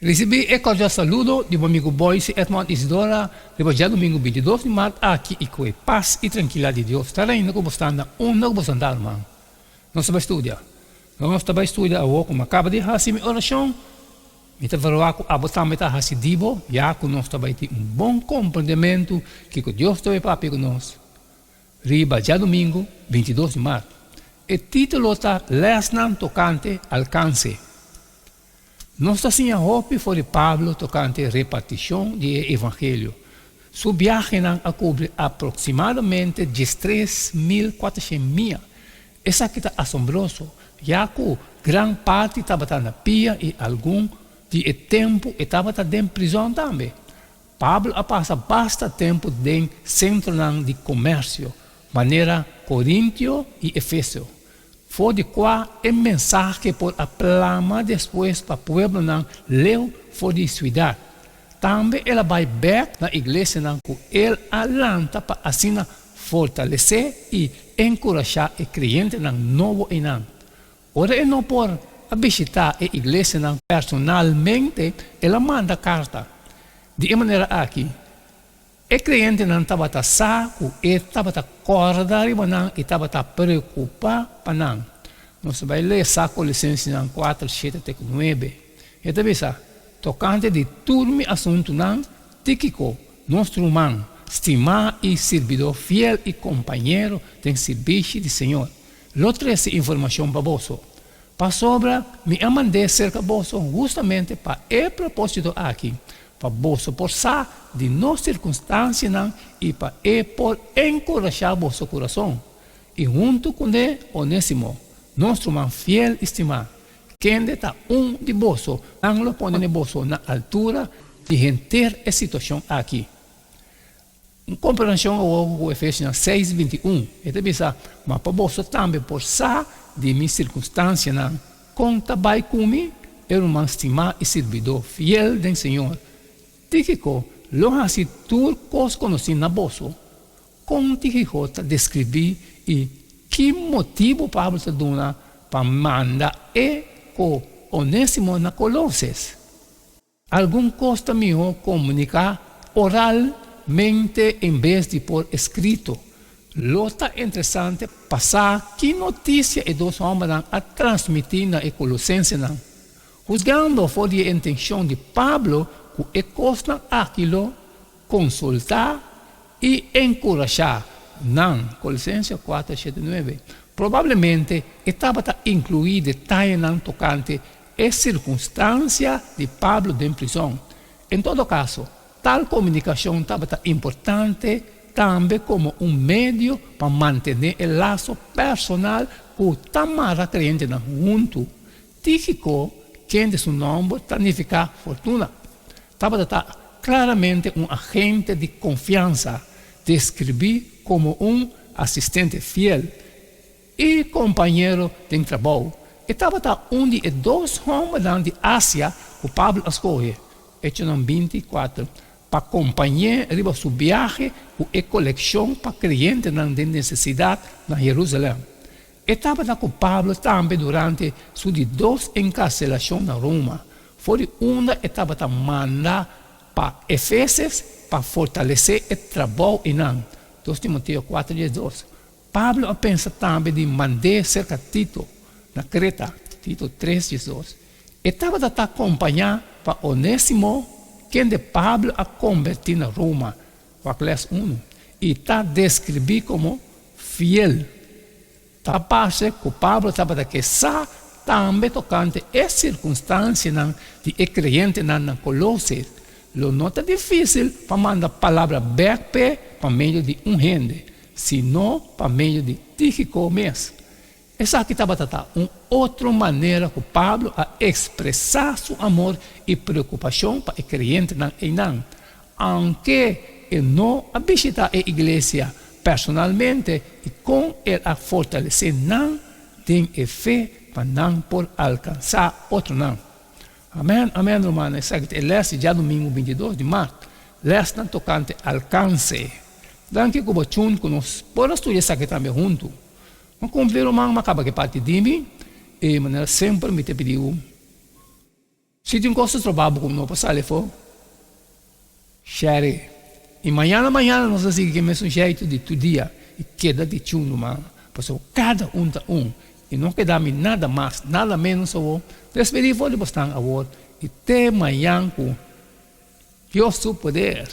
Recebi e cordial saludo de meu amigo Boyce Edmond Isidora, depois já domingo 22 de março, aqui e com paz e tranquilidade de Deus. Estará indo com você não você andar, irmão. Nós vamos estudar. Nós vamos estudar o como acaba de fazer minha oração. Me está falando a botar me está fazendo já que nós vamos ter bom compreendimento que Deus está para nós. Riba já domingo 22 de março. O título está Lesnan tocante alcance. Nós assim a hope foi Pablo tocante repartição do Evangelho. Su viagem a cobrir aproximadamente 13.400 milhas. Essa aqui está assombroso, já que grande parte estava na pia e algum de tempo estava dentro da prisão também. Pablo passa bastante tempo dentro do centro de comércio, maneira Coríntio e Efésio. Foi de qual a mensagem por aclamar depois para o povo leu foi de cidade. Também ela vai back na igreja que ele alanta para assim fortalecer e encorajar o cliente novo e não. Ora ele não pode visitar a igreja personalmente, ela manda carta. De maneira aqui, o cliente não estava saco, ele estava acordado e estava preocupado para não. Nós vamos ler saco licença 4, 7, 9. E também tocante de turme assunto não, Tíquico, nosso irmão, estimado e servidor fiel e companheiro do serviço do Senhor. Outra essa informação para você. Para sobra, me mandei cerca de você justamente para o propósito aqui. Para você forçar de nossas circunstâncias e para por encorajar vosso coração. E junto com ele, Onésimo, nosso irmão fiel e estimado, quem está de vosso, não lo põe vosso na altura de entender a situação aqui. Em comparação ao Efésios 6:21, ele diz, mas para você também forçar de minhas circunstâncias, conta vai comigo, irmão estimado e servidor fiel do Senhor. Tíquico, lo hasi tur cos conheci na bolso. Com Tíquico descrevi e que motivo Pablo te dona para mandar e com Onésimo na Colosses. Algum costa meu comunicar oralmente em vez de por escrito. Lota interessante passar que notícia e dos homens a transmitir na Colossenses. Juzgando por a intenção de Pablo, que costa aquilo, consultar e encorajar. Não, Colossenses 4, 7, 9. Provavelmente estava incluído detalhe tocante a circunstância de Pablo de prisão. Em todo caso, tal comunicação estava importante também como meio para manter o laço personal com o tamara crente junto. Tíquico, quem de seu nome significa fortuna, estava claramente agente de confiança, descrevi como assistente fiel e companheiro de trabalho. Estava de dos homens de Ásia que Pablo escolheu, Hechos 24, para acompanhar riba sua viagem com a coleção para clientes de necessidade na Jerusalém. Estava com Pablo também durante suas 2 encarcelações na Roma. Foi uma estava mandada para Efésios para fortalecer o trabalho em 2 Timoteo 4, 12. Pablo pensa também de mandar cerca de Tito na Creta, Tito 3, 12. Estava acompanhado para Onésimo, quem de Pablo a convertir na Roma, Aclés 1, e está descrito como fiel. Está parte que Pablo estava também tocante a circunstância de crente na Colosses. Lo nota difícil para mandar palavra back para meio de gente, senão para meio de Tíquico mesmo. Essa aqui estava uma outra maneira que Pablo a expressar seu amor e preocupação para o crente não. Aunque ele não visita a igreja personalmente e com ele a fortalecer não, tem fé para não por alcançar outro não. Amém, amém, irmão. Essa aqui é já domingo 22 de março. Lesson tocante alcance. Danke que o chun que nós podemos estudar essa aqui também junto. Mas como o irmão acaba que parte de mim, e maneira sempre me te pediu Se tem coisa de trabalho como não passar ali for, share. E amanhã nós vamos seguir o mesmo jeito de todo dia. E queda de chuno, mano. Porque cada tá e não queda nada mais, nada menos. Despedir foi bastante agora. E até amanhã com Deus seu poder.